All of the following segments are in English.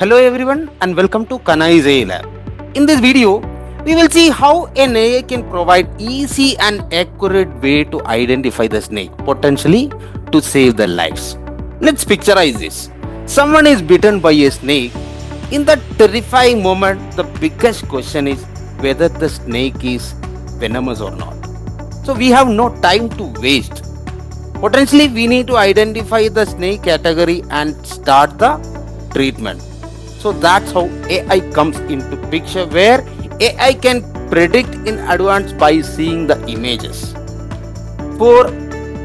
Hello everyone and welcome to Kanai's AI Lab. In this video, we will see how an AI can provide easy and accurate way to identify the snake, potentially to save their lives. Let's picturize this. Someone is bitten by a snake. In that terrifying moment, the biggest question is whether the snake is venomous or not. So we have no time to waste. Potentially, we need to identify the snake category and start the treatment. So that's how AI comes into picture, where AI can predict in advance by seeing the images. For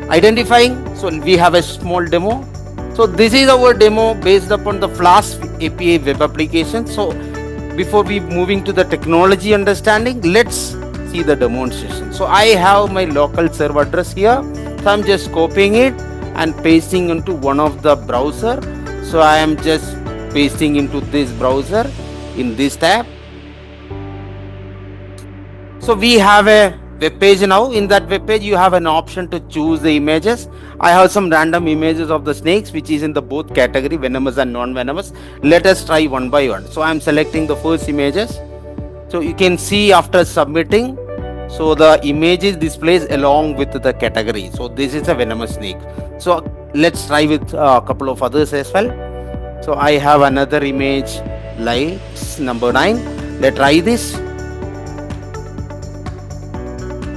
identifying, so we have a small demo. So this is our demo based upon the Flask API web application. So before we moving to the technology understanding, let's see the demonstration. So I have my local server address here. So I'm just copying it and pasting into one of the browser. So I am just pasting into this browser in this tab. So we have a web page now. In that web page, you have an option to choose the images. I have some random images of the snakes, which is in the both category, venomous and non-venomous. Let us try one by one. So I'm selecting the first images. So you can see after submitting, so the image is displayed along with the category. So this is a venomous snake. So let's try with a couple of others as well. So I have another image like number 9. Let's try this.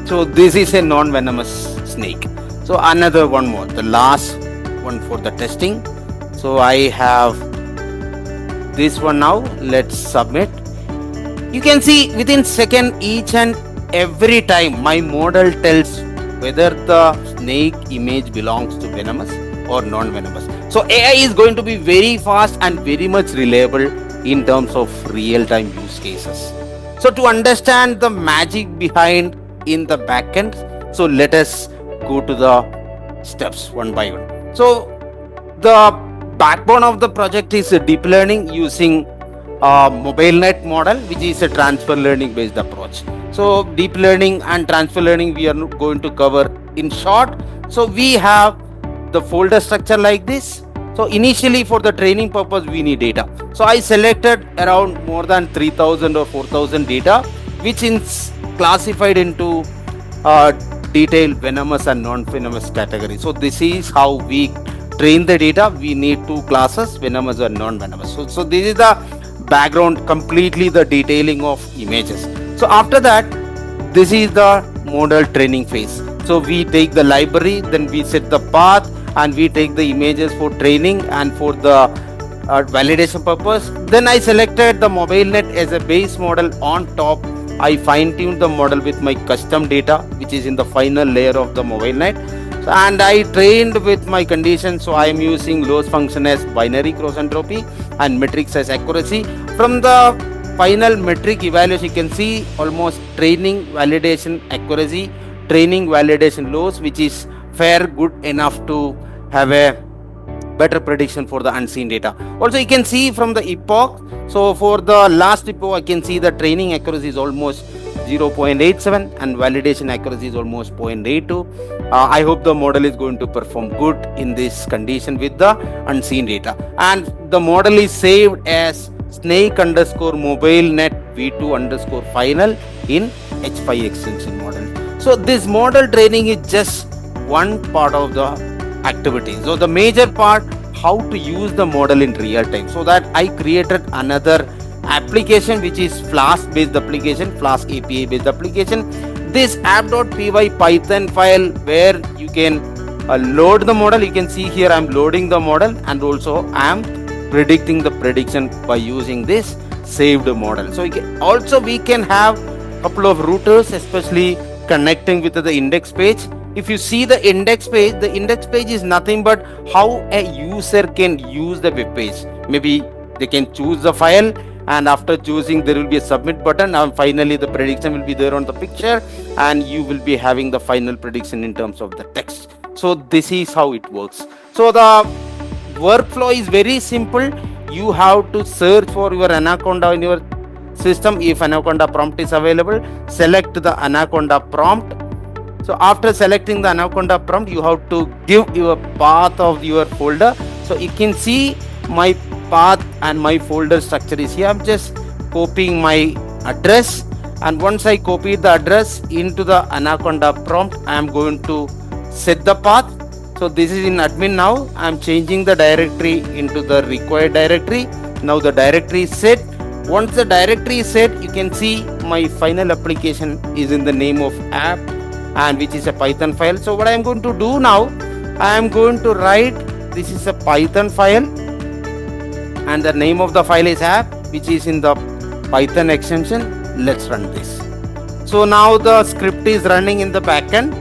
So this is a non-venomous snake. So another one more, the last one for the testing. So I have this one now. Let's submit. You can see within second each and every time my model tells whether the snake image belongs to venomous or non-venomous. So AI is going to be very fast and very much reliable in terms of real-time use cases. So to understand the magic behind in the backend, so let us go to the steps one by one. So the backbone of the project is a deep learning using MobileNet model, which is a transfer learning based approach. So deep learning and transfer learning we are going to cover in short. So we have the folder structure like this. So initially for the training purpose we need data. So I selected around more than 3000 or 4000 data, which is classified into detailed venomous and non-venomous category. So this is how we train the data. We need two classes, venomous and non-venomous. So this is the background, completely the detailing of images. So after that, this is the model training phase. So we take the library, then we set the path, and we take the images for training and for the validation purpose. Then I selected the MobileNet as a base model. On top, I fine-tuned the model with my custom data, which is in the final layer of the MobileNet. And I trained with my conditions. So I am using loss function as binary cross entropy and metrics as accuracy. From the final metric evaluation, you can see almost training, validation, accuracy, training, validation, loss, which is fair, good enough to have a better prediction for the unseen data. Also, you can see from the epoch. So for the last epoch, I can see the training accuracy is almost 0.87 and validation accuracy is almost 0.82. I hope the model is going to perform good in this condition with the unseen data. And the model is saved as snake underscore MobileNet v2 underscore final in H5 extension model. So this model training is just one part of the activity. So the major part, how to use the model in real time. So that I created another application, which is Flask based application, Flask API based application. This app.py Python file where you can load the model. You can see here I'm loading the model, and also I'm predicting the prediction by using this saved model. So we can have a couple of routers, especially connecting with the index page. If you see the index page is nothing but how a user can use the web page. Maybe they can choose the file, and after choosing there will be a submit button, and finally the prediction will be there on the picture, and you will be having the final prediction in terms of the text. So this is how it works. So the workflow is very simple. You have to search for your Anaconda in your system. If Anaconda prompt is available, select the Anaconda prompt. So after selecting the Anaconda prompt, you have to give your path of your folder. So you can see my path and my folder structure is here. I'm just copying my address, and once I copy the address into the Anaconda prompt, I am going to set the path. So this is in admin now. I am changing the directory into the required directory. Now the directory is set. Once the directory is set, you can see my final application is in the name of app, and which is a Python file. So what I am going to do now, I am going to write, this is a Python file, and the name of the file is app, which is in the Python extension. Let's run this. So now the script is running in the backend.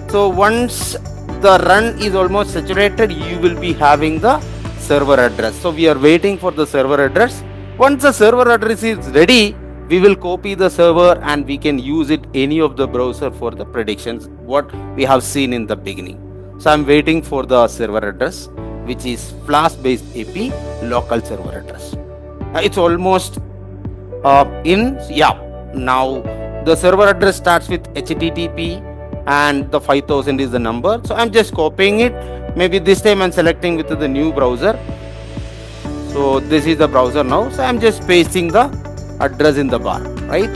So once the run is almost saturated, you will be having the server address. So we are waiting for the server address. Once the server address is ready, we will copy the server and we can use it any of the browser for the predictions what we have seen in the beginning. So I'm waiting for the server address, which is Flask based AP local server address. It's almost now the server address starts with HTTP and the 5000 is the number. So I'm just copying it. Maybe this time I'm selecting with the new browser. So this is the browser now. So I'm just pasting the address in the bar, right?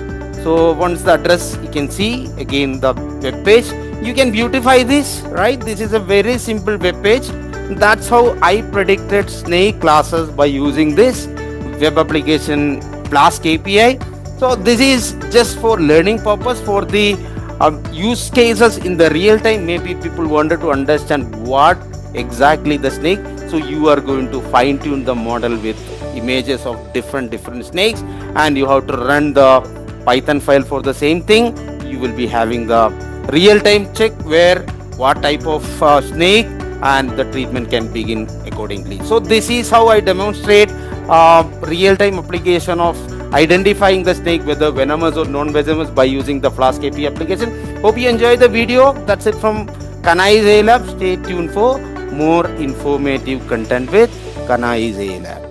So once the address, you can see again the web page. You can beautify this, right? This is a very simple web page. That's how I predicted snake classes by using this web application Flask API. So this is just for learning purpose, for the use cases in the real time. Maybe people wanted to understand what exactly the snake. So you are going to fine tune the model with images of different snakes, and you have to run the Python file for the same thing. You will be having the real time check where what type of snake, and the treatment can begin accordingly. So this is how I demonstrate real time application of identifying the snake, whether venomous or non-venomous, by using the Flask API application. Hope you enjoyed the video. That's it from Kanai's AI Lab. Stay tuned for more informative content with Kanai's AI Lab.